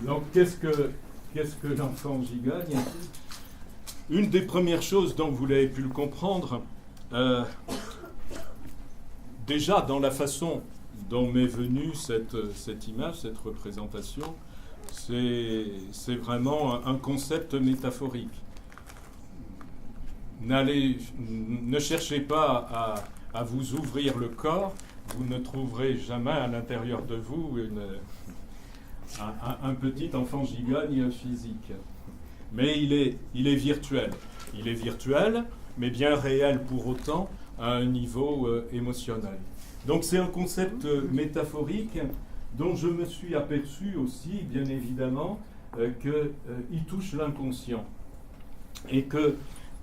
Donc, qu'est-ce que l'enfant gigogne? Une des premières choses, donc vous l'avez pu le comprendre, déjà dans la façon dont m'est venue cette image, cette représentation, c'est vraiment un concept métaphorique. Ne cherchez pas à vous ouvrir le corps, vous ne trouverez jamais à l'intérieur de vous un petit enfant gigogne physique. Mais il est virtuel. Il est virtuel, mais bien réel pour autant, à un niveau émotionnel. Donc c'est un concept métaphorique dont je me suis aperçu aussi, bien évidemment, qu'il touche l'inconscient. Et que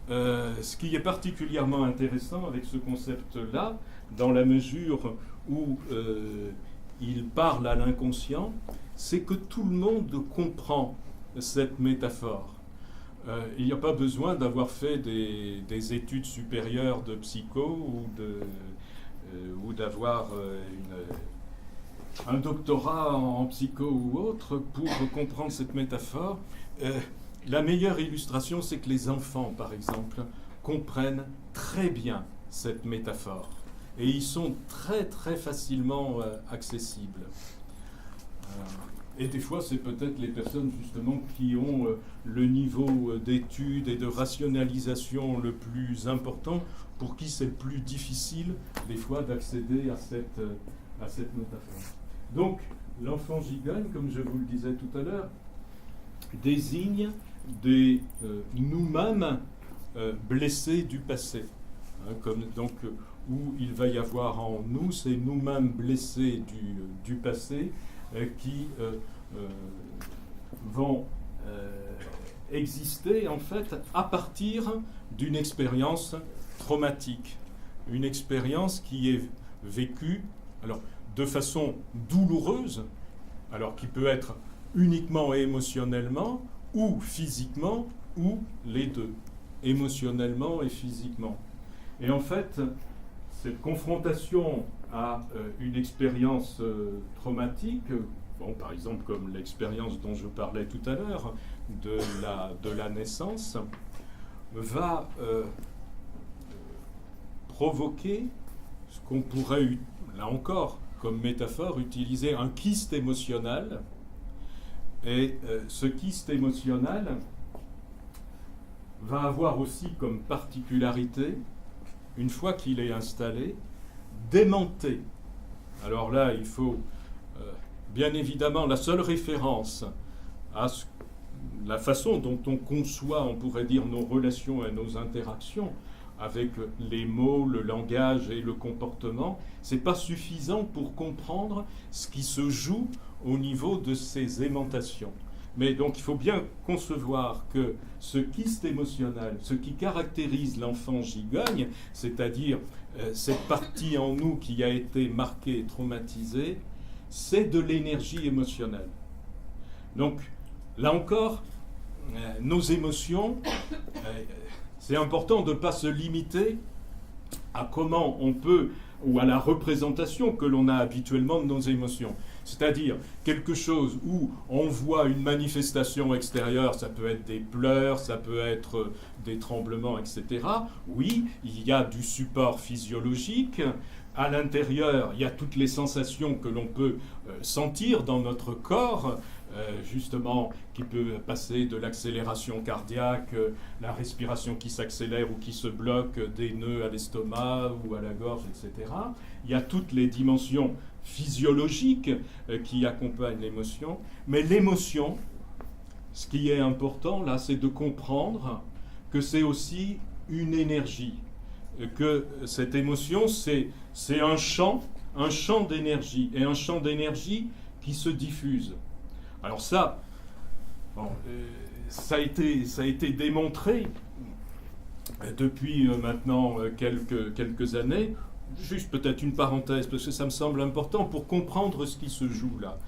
ce qui est particulièrement intéressant avec ce concept-là, dans la mesure où il parle à l'inconscient, c'est que tout le monde comprend cette métaphore. Il n'y a pas besoin d'avoir fait des études supérieures de psycho ou d'avoir un doctorat en psycho ou autre pour comprendre cette métaphore. La meilleure illustration, c'est que les enfants, par exemple, comprennent très bien cette métaphore. Et ils sont très très facilement accessibles. Et des fois, c'est peut-être les personnes justement qui ont le niveau d'étude et de rationalisation le plus important, pour qui c'est le plus difficile des fois d'accéder à cette métaphore. Donc, l'enfant gigogne, comme je vous le disais tout à l'heure, désigne des nous-mêmes blessés du passé. Donc, où il va y avoir en nous ces nous-mêmes blessés du passé qui vont exister en fait à partir d'une expérience traumatique, une expérience qui est vécue alors de façon douloureuse, alors qui peut être uniquement émotionnellement ou physiquement, ou les deux, émotionnellement et physiquement. Et en fait, cette confrontation à une expérience traumatique, par exemple comme l'expérience dont je parlais tout à l'heure, de la naissance, va provoquer ce qu'on pourrait, là encore, comme métaphore, utiliser un kyste émotionnel. Et ce kyste émotionnel va avoir aussi comme particularité, une fois qu'il est installé, d'aimanter. Alors là, il faut, bien évidemment, la seule référence à la façon dont on conçoit, on pourrait dire, nos relations et nos interactions avec les mots, le langage et le comportement, c'est pas suffisant pour comprendre ce qui se joue au niveau de ces aimantations. Mais donc il faut bien concevoir que ce kyste émotionnel, ce qui caractérise l'enfant gigogne, c'est-à-dire cette partie en nous qui a été marquée et traumatisée, c'est de l'énergie émotionnelle. Donc là encore, nos émotions, c'est important de ne pas se limiter à comment on peut, ou à la représentation que l'on a habituellement de nos émotions. C'est-à-dire quelque chose où on voit une manifestation extérieure, ça peut être des pleurs, ça peut être des tremblements, etc. Oui, il y a du support physiologique. À l'intérieur, il y a toutes les sensations que l'on peut sentir dans notre corps, justement, qui peut passer de l'accélération cardiaque, la respiration qui s'accélère ou qui se bloque, des nœuds à l'estomac ou à la gorge, etc. Il y a toutes les dimensions physiologiques qui accompagnent l'émotion. Mais l'émotion, ce qui est important là, c'est de comprendre que c'est aussi une énergie, que cette émotion, c'est un champ d'énergie, et un champ d'énergie qui se diffuse. Alors ça, ça a été démontré depuis maintenant quelques années. Juste peut-être une parenthèse, parce que ça me semble important pour comprendre ce qui se joue là.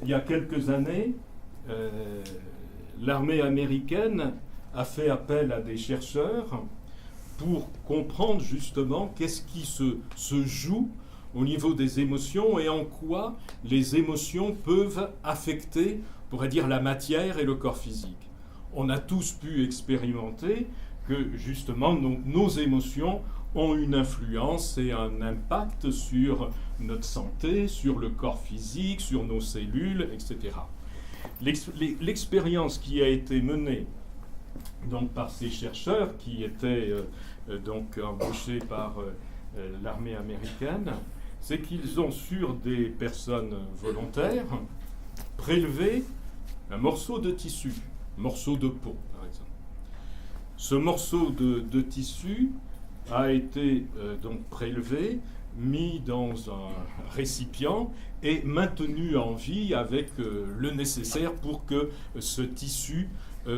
Il y a quelques années, l'armée américaine a fait appel à des chercheurs pour comprendre justement qu'est-ce qui se joue au niveau des émotions et en quoi les émotions peuvent affecter, on pourrait dire, la matière et le corps physique. On a tous pu expérimenter que justement nos émotions ont une influence et un impact sur notre santé, sur le corps physique, sur nos cellules, etc. L'expérience qui a été menée donc, par ces chercheurs qui étaient donc embauchés par l'armée américaine, c'est qu'ils ont sur des personnes volontaires prélevé un morceau de tissu, morceau de peau par exemple. Ce morceau de tissu a été donc prélevé, mis dans un récipient et maintenu en vie avec le nécessaire pour que ce tissu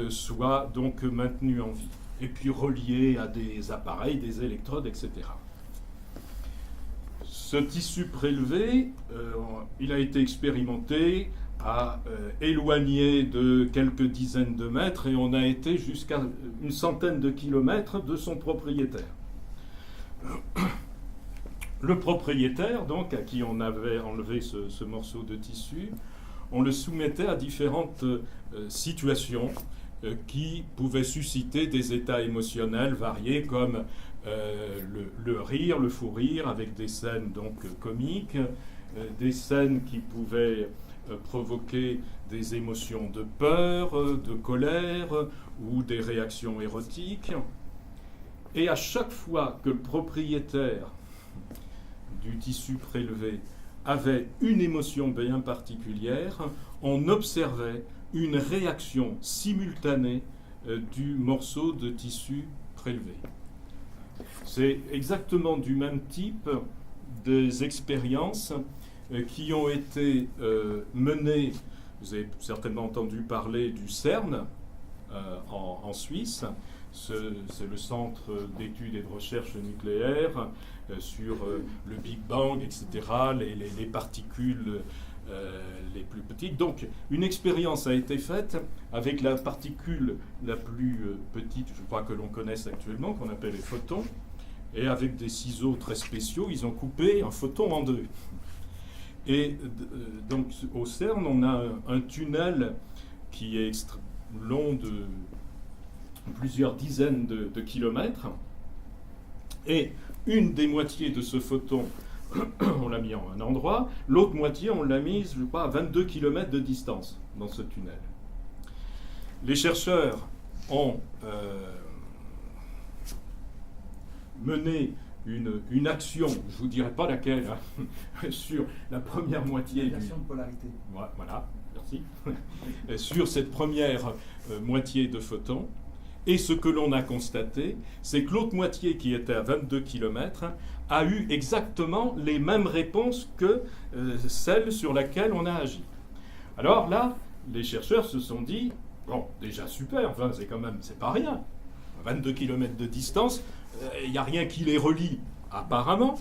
soit donc maintenu en vie. Et puis relié à des appareils, des électrodes, etc. Ce tissu prélevé, il a été expérimenté à éloigné de quelques dizaines de mètres et on a été jusqu'à une centaine de kilomètres de son propriétaire. Le propriétaire, donc, à qui on avait enlevé ce morceau de tissu, on le soumettait à différentes situations qui pouvaient susciter des états émotionnels variés comme le rire, le fou rire, avec des scènes donc comiques, des scènes qui pouvaient provoquer des émotions de peur, de colère ou des réactions érotiques. Et à chaque fois que le propriétaire du tissu prélevé avait une émotion bien particulière, on observait une réaction simultanée du morceau de tissu prélevé. C'est exactement du même type des expériences qui ont été menées. Vous avez certainement entendu parler du CERN en Suisse. C'est le centre d'études et de recherche nucléaire sur le Big Bang, etc., les particules les plus petites. Donc, une expérience a été faite avec la particule la plus petite, je crois que l'on connaisse actuellement, qu'on appelle les photons, et avec des ciseaux très spéciaux, ils ont coupé un photon en deux. Et donc, au CERN, on a un tunnel qui est long de plusieurs dizaines de kilomètres, et une des moitiés de ce photon, on l'a mis en un endroit, l'autre moitié, on l'a mise, je crois, à 22 km de distance dans ce tunnel. Les chercheurs ont mené une action, je ne vous dirai pas laquelle, hein, sur la première moitié. Une action de polarité. Voilà, merci. Sur cette première moitié de photons. Et ce que l'on a constaté, c'est que l'autre moitié, qui était à 22 km, a eu exactement les mêmes réponses que celle sur laquelle on a agi. Alors là, les chercheurs se sont dit, bon, déjà super, enfin, c'est pas rien. 22 km de distance, il n'y a rien qui les relie, apparemment.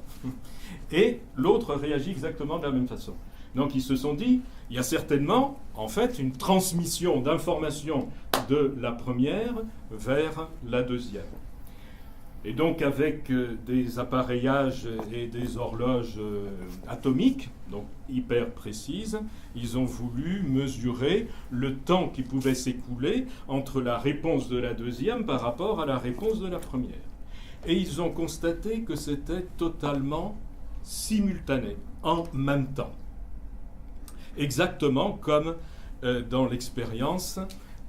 Et l'autre réagit exactement de la même façon. Donc ils se sont dit, il y a certainement, en fait, une transmission d'informations de la première vers la deuxième. Et donc avec des appareillages et des horloges atomiques, donc hyper précises, ils ont voulu mesurer le temps qui pouvait s'écouler entre la réponse de la deuxième par rapport à la réponse de la première. Et ils ont constaté que c'était totalement simultané, en même temps. Exactement comme dans l'expérience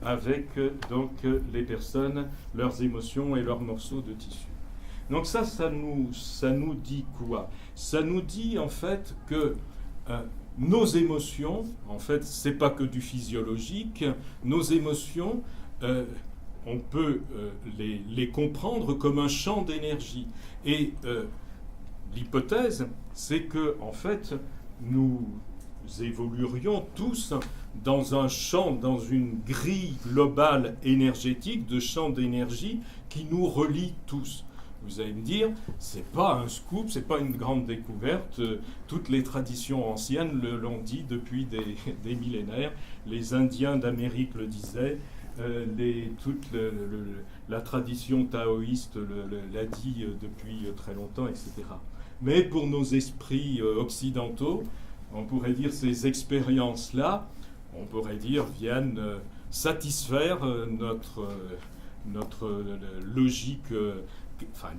avec donc les personnes, leurs émotions et leurs morceaux de tissu. Donc ça nous dit quoi? Ça nous dit en fait que nos émotions, en fait, c'est pas que du physiologique. Nos émotions, on peut les comprendre comme un champ d'énergie. Et l'hypothèse, c'est que en fait, nous évoluerions tous dans un champ, dans une grille globale énergétique de champs d'énergie qui nous relie tous. Vous allez me dire, c'est pas un scoop, c'est pas une grande découverte. Toutes les traditions anciennes l'ont dit depuis des millénaires. Les Indiens d'Amérique le disaient, toute la tradition taoïste l'a dit depuis très longtemps, etc. mais pour nos esprits occidentaux, on pourrait dire ces expériences-là, on pourrait dire, viennent satisfaire notre logique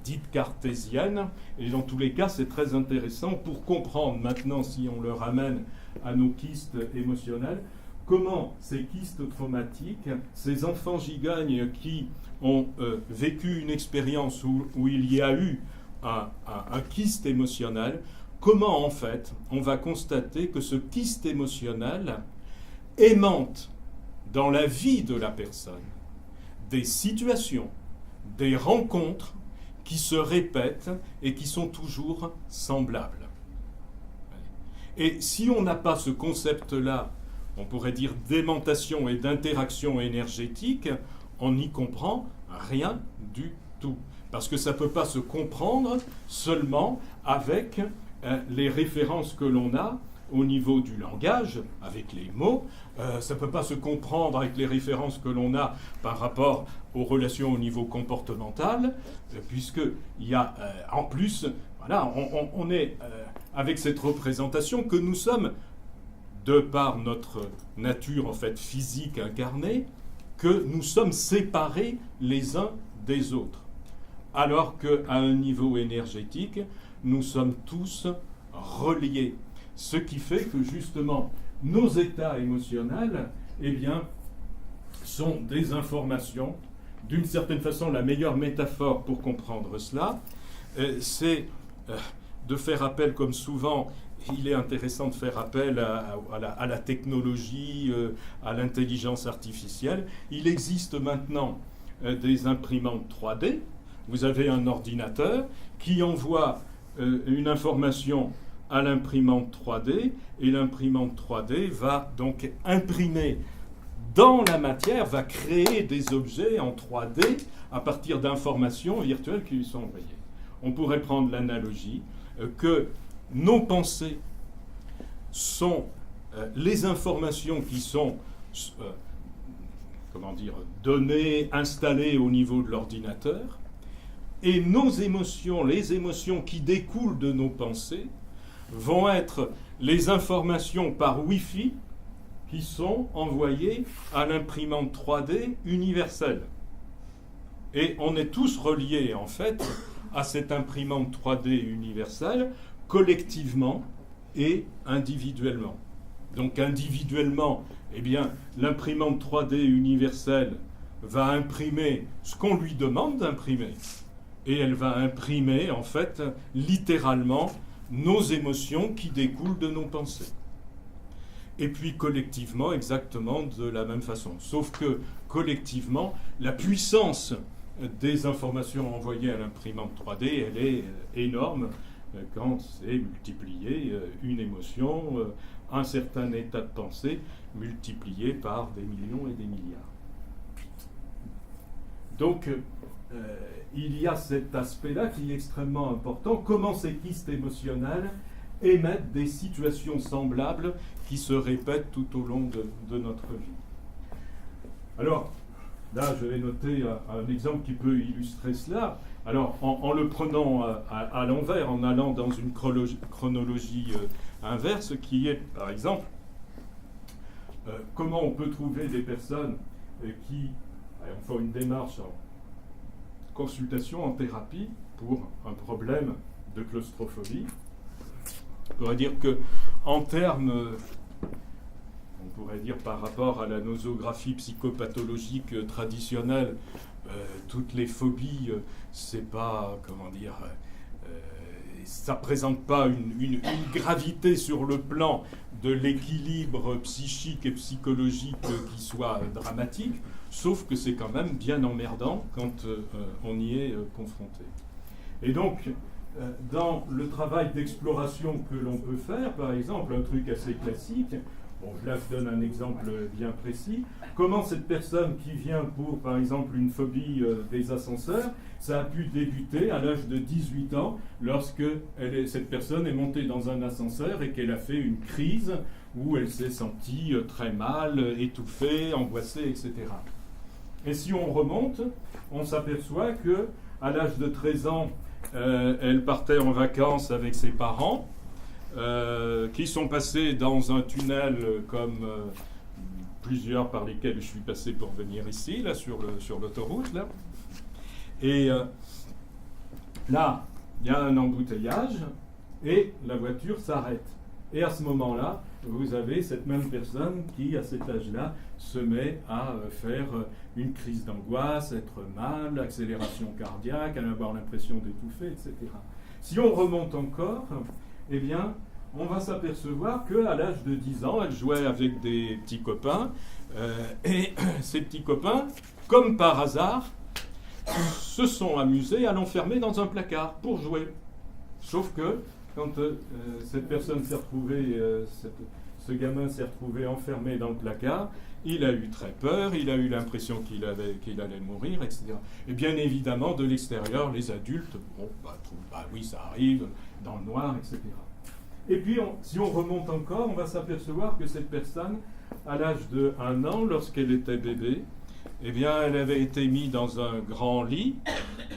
dite cartésienne. Et dans tous les cas, c'est très intéressant pour comprendre maintenant, si on le ramène à nos kystes émotionnels, comment ces kystes traumatiques, ces enfants gigognes qui ont vécu une expérience où il y a eu un kyste émotionnel, comment en fait on va constater que ce kyste émotionnel aimante dans la vie de la personne des situations, des rencontres qui se répètent et qui sont toujours semblables. Et si on n'a pas ce concept-là, on pourrait dire d'aimantation et d'interaction énergétique, on n'y comprend rien du tout. Parce que ça ne peut pas se comprendre seulement avec les références que l'on a au niveau du langage, avec les mots. Ça ne peut pas se comprendre avec les références que l'on a par rapport aux relations au niveau comportemental, puisqu'il y a en plus, voilà, on est avec cette représentation que nous sommes, de par notre nature en fait physique incarnée, que nous sommes séparés les uns des autres. Alors qu'à un niveau énergétique, nous sommes tous reliés. Ce qui fait que justement, nos états émotionnels, eh bien, sont des informations. D'une certaine façon, la meilleure métaphore pour comprendre cela, c'est de faire appel, comme souvent, il est intéressant de faire appel à la technologie, à l'intelligence artificielle. Il existe maintenant des imprimantes 3D. Vous avez un ordinateur qui envoie une information à l'imprimante 3D, et l'imprimante 3D va donc imprimer dans la matière, va créer des objets en 3D à partir d'informations virtuelles qui lui sont envoyées. On pourrait prendre l'analogie que nos pensées sont les informations qui sont données, installées au niveau de l'ordinateur, et nos émotions, les émotions qui découlent de nos pensées, vont être les informations par Wi-Fi qui sont envoyées à l'imprimante 3D universelle. Et on est tous reliés, en fait, à cette imprimante 3D universelle, collectivement et individuellement. Donc individuellement, eh bien, l'imprimante 3D universelle va imprimer ce qu'on lui demande d'imprimer. Et elle va imprimer, en fait, littéralement, nos émotions qui découlent de nos pensées. Et puis collectivement, exactement de la même façon. Sauf que collectivement, la puissance des informations envoyées à l'imprimante 3D, elle est énorme quand c'est multiplié une émotion, un certain état de pensée, multiplié par des millions et des milliards. Donc, il y a cet aspect-là qui est extrêmement important. Comment ces kystes émotionnels émettent des situations semblables qui se répètent tout au long de notre vie. Alors, là, je vais noter un exemple qui peut illustrer cela. Alors, en le prenant à l'envers, en allant dans une chronologie inverse, qui est, par exemple, comment on peut trouver des personnes qui font une démarche en consultation, en thérapie, pour un problème de claustrophobie. On pourrait dire que, en termes, on pourrait dire par rapport à la nosographie psychopathologique traditionnelle, toutes les phobies, c'est pas, ça présente pas une gravité sur le plan de l'équilibre psychique et psychologique qui soit dramatique, sauf que c'est quand même bien emmerdant quand on y est confronté. Et donc, dans le travail d'exploration que l'on peut faire, par exemple, un truc assez classique, bon, là je donne un exemple bien précis, comment cette personne qui vient pour, par exemple, une phobie des ascenseurs, ça a pu débuter à l'âge de 18 ans, lorsque cette personne est montée dans un ascenseur et qu'elle a fait une crise où elle s'est sentie très mal, étouffée, angoissée, etc. Et si on remonte, on s'aperçoit que à l'âge de 13 ans, elle partait en vacances avec ses parents, qui sont passés dans un tunnel comme plusieurs par lesquels je suis passé pour venir ici, là, sur l'autoroute, là. Et là, il y a un embouteillage et la voiture s'arrête. Et à ce moment-là, vous avez cette même personne qui, à cet âge-là, se met à faire une crise d'angoisse, être mal, accélération cardiaque, à avoir l'impression d'étouffer, etc. Si on remonte encore, eh bien, on va s'apercevoir qu'à l'âge de 10 ans, elle jouait avec des petits copains, et ces petits copains, comme par hasard, se sont amusés à l'enfermer dans un placard pour jouer. Sauf que, quand cette personne s'est retrouvée, ce gamin s'est retrouvé enfermé dans le placard, il a eu très peur, il a eu l'impression qu'il allait mourir, etc. Et bien évidemment, de l'extérieur, les adultes, bon, bah oui, ça arrive, dans le noir, etc. Et puis, si on remonte encore, on va s'apercevoir que cette personne, à l'âge de 1 an, lorsqu'elle était bébé, eh bien, elle avait été mise dans un grand lit,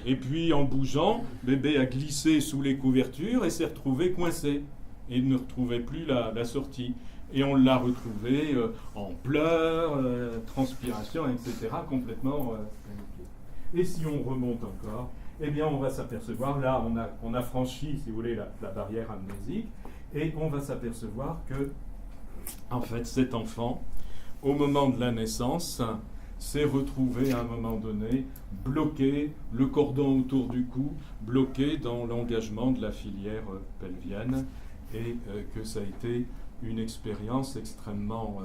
et puis en bougeant, bébé a glissé sous les couvertures et s'est retrouvé coincé. Et il ne retrouvait plus la sortie. Et on l'a retrouvé en pleurs, transpiration, etc., complètement paniqué. Et si on remonte encore, eh bien, on va s'apercevoir, là, on a franchi, si vous voulez, la barrière amnésique, et on va s'apercevoir que, en fait, cet enfant, au moment de la naissance, s'est retrouvé à un moment donné bloqué, le cordon autour du cou, bloqué dans l'engagement de la filière pelvienne, et que ça a été une expérience extrêmement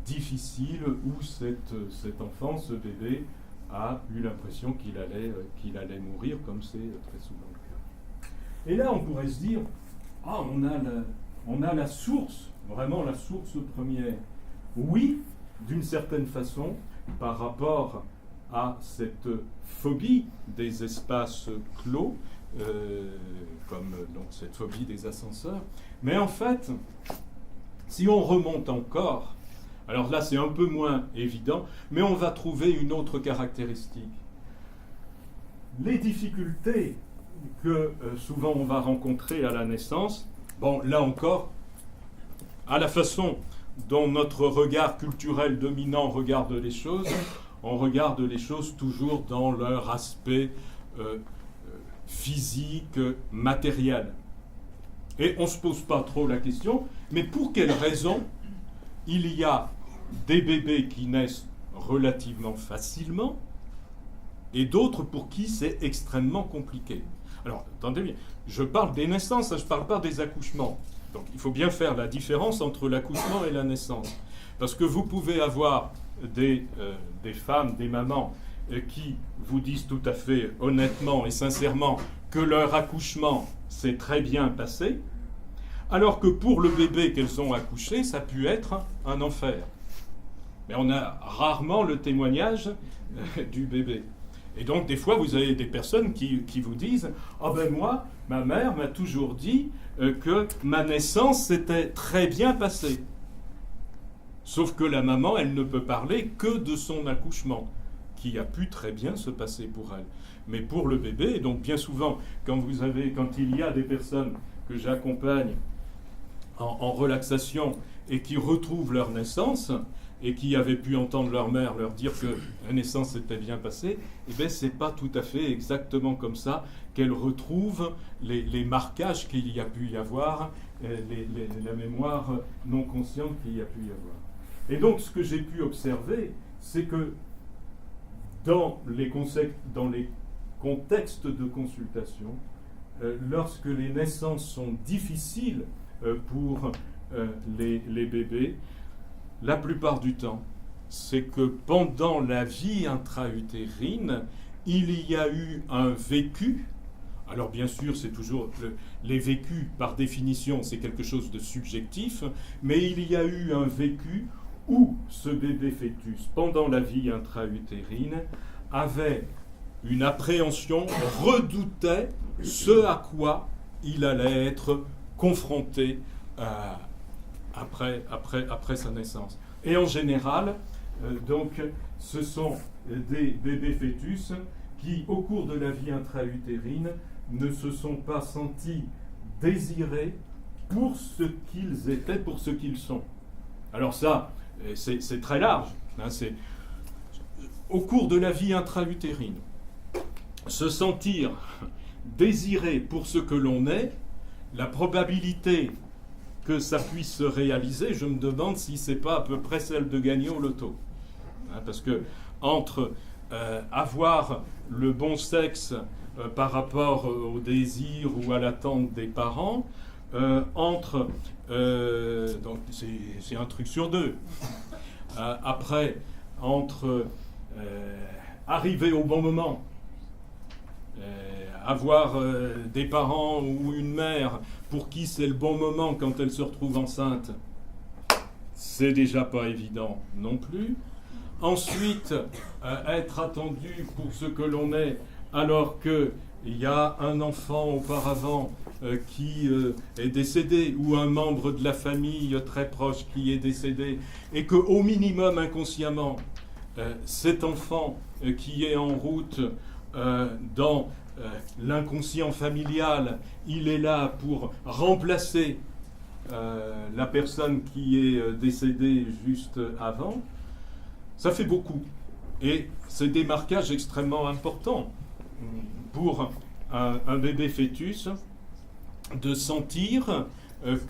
difficile où cet enfant, ce bébé, a eu l'impression qu'il allait mourir, comme c'est très souvent le cas. Et là, on pourrait se dire, on a la source, vraiment la source première. Oui, d'une certaine façon, par rapport à cette phobie des espaces clos, comme donc cette phobie des ascenseurs. Mais en fait, si on remonte encore, alors là c'est un peu moins évident, mais on va trouver une autre caractéristique. Les difficultés que souvent on va rencontrer à la naissance, bon là encore, à la façon dont notre regard culturel dominant regarde les choses, on regarde les choses toujours dans leur aspect physique, matériel. Et on ne se pose pas trop la question, mais pour quelle raison il y a des bébés qui naissent relativement facilement et d'autres pour qui c'est extrêmement compliqué. Alors, attendez bien, je parle des naissances, je ne parle pas des accouchements. Donc il faut bien faire la différence entre l'accouchement et la naissance. Parce que vous pouvez avoir des femmes, des mamans, qui vous disent tout à fait honnêtement et sincèrement que leur accouchement s'est très bien passé, alors que pour le bébé qu'elles ont accouché, ça a pu être un enfer. Mais on a rarement le témoignage du bébé. Et donc, des fois, vous avez des personnes qui vous disent « Ah ben moi, ma mère m'a toujours dit que ma naissance s'était très bien passée. » Sauf que la maman, elle ne peut parler que de son accouchement, qui a pu très bien se passer pour elle. Mais pour le bébé, et donc bien souvent, quand il y a des personnes que j'accompagne en relaxation et qui retrouvent leur naissance, et qui avaient pu entendre leur mère leur dire que la naissance s'était bien passée, eh bien, c'est pas tout à fait exactement comme ça qu'elles retrouvent les marquages qu'il y a pu y avoir, la mémoire non consciente qu'il y a pu y avoir. Et donc, ce que j'ai pu observer, c'est que dans les contextes de consultation, lorsque les naissances sont difficiles pour les bébés, la plupart du temps, c'est que pendant la vie intra-utérine, il y a eu un vécu. Alors bien sûr, c'est toujours les vécus, par définition, c'est quelque chose de subjectif, mais il y a eu un vécu où ce bébé fœtus, pendant la vie intra-utérine, avait une appréhension, redoutait ce à quoi il allait être confronté après sa naissance. Et en général, donc, ce sont des bébés fœtus qui, au cours de la vie intra-utérine, ne se sont pas sentis désirés pour ce qu'ils étaient, pour ce qu'ils sont. Alors ça, c'est très large. Hein, c'est au cours de la vie intra-utérine, se sentir désiré pour ce que l'on est, la probabilité que ça puisse se réaliser, je me demande si c'est pas à peu près celle de gagner au loto. Hein, parce que entre avoir le bon sexe par rapport au désir ou à l'attente des parents, donc c'est un truc sur deux. Après, entre arriver au bon moment, avoir des parents ou une mère pour qui c'est le bon moment quand elle se retrouve enceinte, c'est déjà pas évident non plus. Ensuite, être attendu pour ce que l'on est, alors qu'il y a un enfant auparavant qui est décédé, ou un membre de la famille très proche qui est décédé, et qu'au minimum inconsciemment, cet enfant qui est en route dans l'inconscient familial, il est là pour remplacer la personne qui est décédée juste avant. Ça fait beaucoup. Et c'est des marquages extrêmement importants pour un bébé fœtus de sentir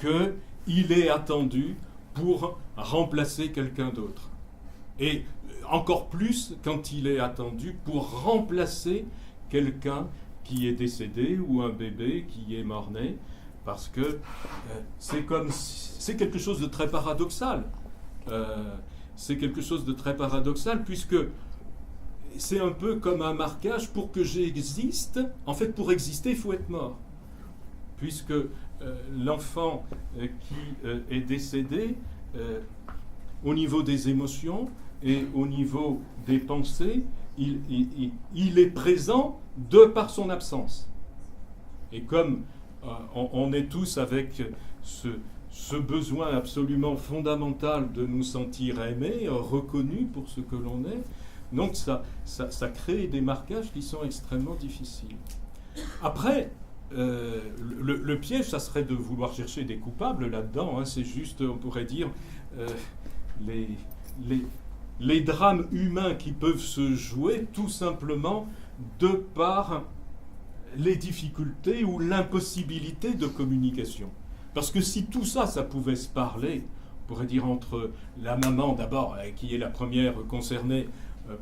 qu'il est attendu pour remplacer quelqu'un d'autre. Et encore plus quand il est attendu pour remplacer quelqu'un qui est décédé ou un bébé qui est mort-né, parce que c'est quelque chose de très paradoxal. C'est quelque chose de très paradoxal, puisque c'est un peu comme un marquage. Pour que j'existe, en fait, pour exister, il faut être mort. Puisque l'enfant qui est décédé, au niveau des émotions et au niveau des pensées, il est présent de par son absence. Et comme on est tous avec ce besoin absolument fondamental de nous sentir aimés, reconnus pour ce que l'on est, donc ça crée des marquages qui sont extrêmement difficiles. Après, le piège, ça serait de vouloir chercher des coupables là-dedans. Hein, c'est juste, on pourrait dire, les drames humains qui peuvent se jouer tout simplement de par les difficultés ou l'impossibilité de communication. Parce que si tout ça, ça pouvait se parler, on pourrait dire entre la maman d'abord, qui est la première concernée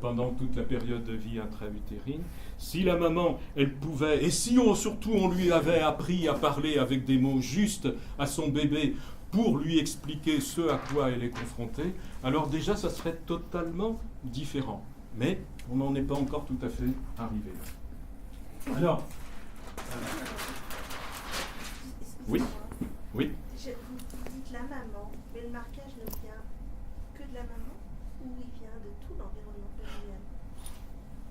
pendant toute la période de vie intra-utérine, si la maman, elle pouvait, et si surtout on lui avait appris à parler avec des mots justes à son bébé pour lui expliquer ce à quoi elle est confrontée, alors déjà ça serait totalement différent. Mais on n'en est pas encore tout à fait arrivé là. Alors, oui. Oui. Vous dites la maman, mais le marquage ne vient que de la maman ou il vient de tout l'environnement familial?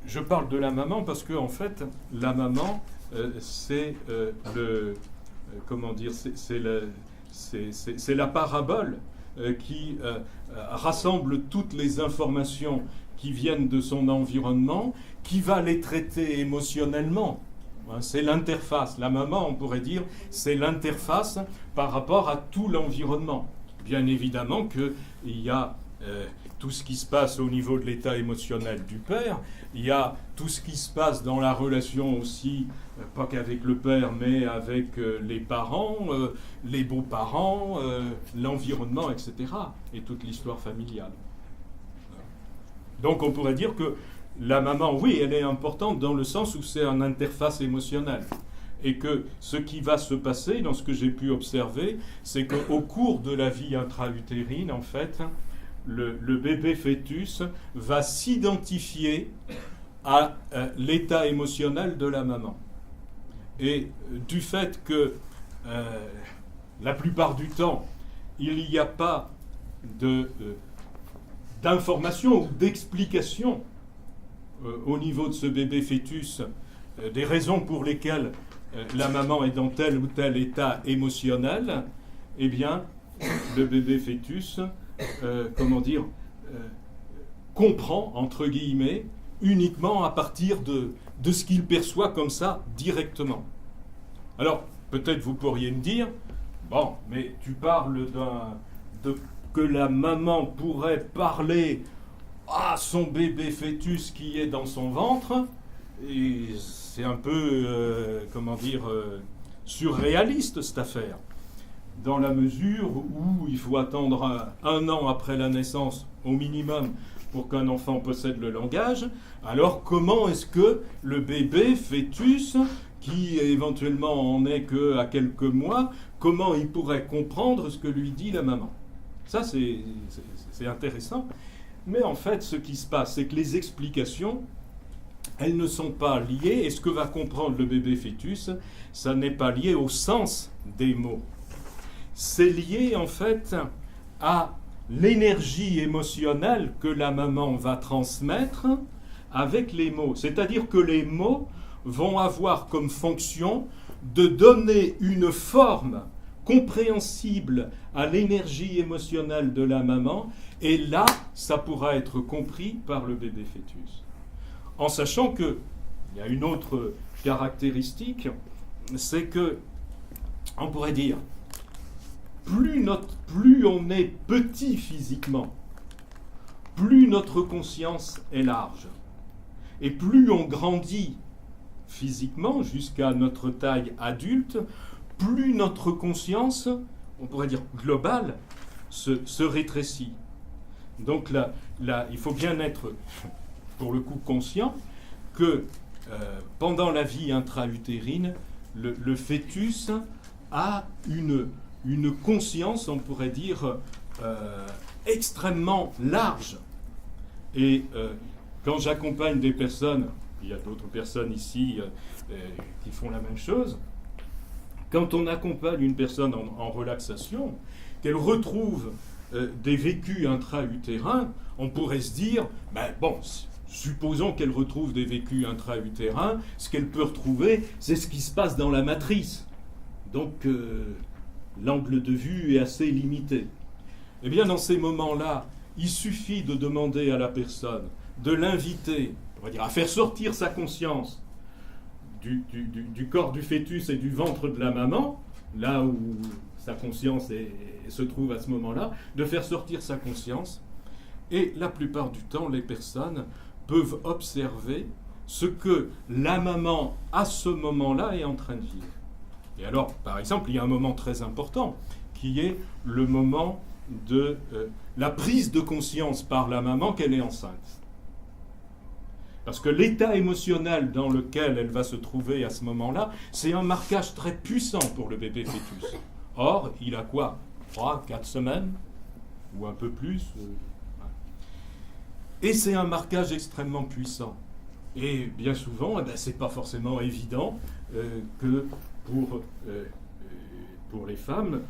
Je parle de la maman parce que en fait, la maman, c'est c'est la parabole qui rassemble toutes les informations qui viennent de son environnement, qui va les traiter émotionnellement. C'est l'interface. La maman, on pourrait dire, c'est l'interface par rapport à tout l'environnement. Bien évidemment qu'il y a tout ce qui se passe au niveau de l'état émotionnel du père, il y a tout ce qui se passe dans la relation aussi, pas qu'avec le père, mais avec les parents, les beaux-parents, l'environnement, etc. Et toute l'histoire familiale. Donc on pourrait dire que la maman, oui, elle est importante dans le sens où c'est une interface émotionnelle. Et que ce qui va se passer, dans ce que j'ai pu observer, c'est qu'au cours de la vie intra-utérine, en fait, le bébé fœtus va s'identifier à l'état émotionnel de la maman. Et du fait que la plupart du temps, il n'y a pas d'information ou d'explication au niveau de ce bébé fœtus, des raisons pour lesquelles la maman est dans tel ou tel état émotionnel, eh bien, le bébé fœtus, comprend, entre guillemets, uniquement à partir de ce qu'il perçoit comme ça, directement. Alors, peut-être vous pourriez me dire, bon, mais tu parles que la maman pourrait parler à son bébé fœtus qui est dans son ventre, et c'est un peu, surréaliste cette affaire, dans la mesure où il faut attendre un an après la naissance au minimum pour qu'un enfant possède le langage. Alors comment est-ce que le bébé fœtus, qui éventuellement en est qu'à quelques mois, comment il pourrait comprendre ce que lui dit la maman? Ça, c'est intéressant. Mais en fait, ce qui se passe, c'est que les explications, elles ne sont pas liées, et ce que va comprendre le bébé fœtus, ça n'est pas lié au sens des mots. C'est lié, en fait, à l'énergie émotionnelle que la maman va transmettre avec les mots. C'est-à-dire que les mots vont avoir comme fonction de donner une forme compréhensible à l'énergie émotionnelle de la maman, et là, ça pourra être compris par le bébé fœtus. En sachant qu'il y a une autre caractéristique, c'est que, on pourrait dire, plus on est petit physiquement, plus notre conscience est large. Et plus on grandit physiquement jusqu'à notre taille adulte, plus notre conscience, on pourrait dire globale, se rétrécit. Donc là, il faut bien être, pour le coup, conscient que pendant la vie intra-utérine, le fœtus a une conscience, on pourrait dire, extrêmement large. Et quand j'accompagne des personnes, il y a d'autres personnes ici qui font la même chose, quand on accompagne une personne en relaxation, qu'elle retrouve des vécus intra-utérins, on pourrait se dire, supposons qu'elle retrouve des vécus intra-utérins, ce qu'elle peut retrouver, c'est ce qui se passe dans la matrice. Donc, l'angle de vue est assez limité. Eh bien, dans ces moments-là, il suffit de demander à la personne, de l'inviter, on va dire, à faire sortir sa conscience du corps du fœtus et du ventre de la maman, là où sa conscience se trouve à ce moment-là, de faire sortir sa conscience. Et la plupart du temps, les personnes peuvent observer ce que la maman, à ce moment-là, est en train de vivre. Et alors, par exemple, il y a un moment très important, qui est le moment de la prise de conscience par la maman qu'elle est enceinte. Parce que l'état émotionnel dans lequel elle va se trouver à ce moment-là, c'est un marquage très puissant pour le bébé fœtus. Or, il a quoi? 3, 4 semaines? Ou un peu plus? Et c'est un marquage extrêmement puissant. Et bien souvent, c'est pas forcément évident que pour les femmes,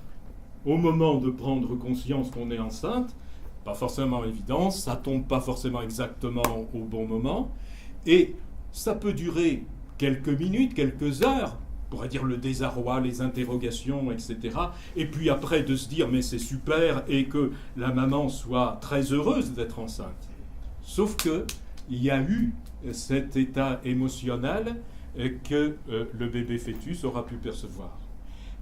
au moment de prendre conscience qu'on est enceinte, pas forcément évident, ça tombe pas forcément exactement au bon moment, et ça peut durer quelques minutes, quelques heures, on pourrait dire le désarroi, les interrogations, etc. Et puis après de se dire mais c'est super et que la maman soit très heureuse d'être enceinte. Sauf que il y a eu cet état émotionnel que le bébé fœtus aura pu percevoir.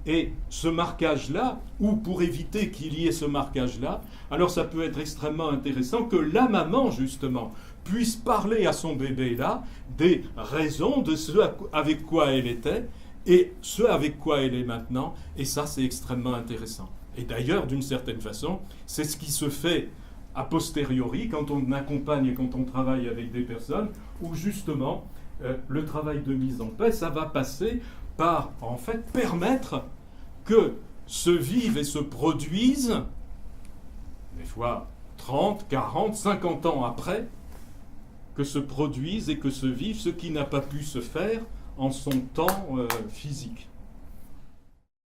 Et ce marquage-là, ou pour éviter qu'il y ait ce marquage-là, alors ça peut être extrêmement intéressant que la maman, justement, puisse parler à son bébé-là des raisons de ce avec quoi elle était et ce avec quoi elle est maintenant, et ça c'est extrêmement intéressant. Et d'ailleurs, d'une certaine façon, c'est ce qui se fait a posteriori quand on accompagne et quand on travaille avec des personnes, où justement, le travail de mise en paix, ça va passer par, en fait, permettre que se vivent et se produisent, des fois 30, 40, 50 ans après, que se produisent et que se vivent ce qui n'a pas pu se faire en son temps physique.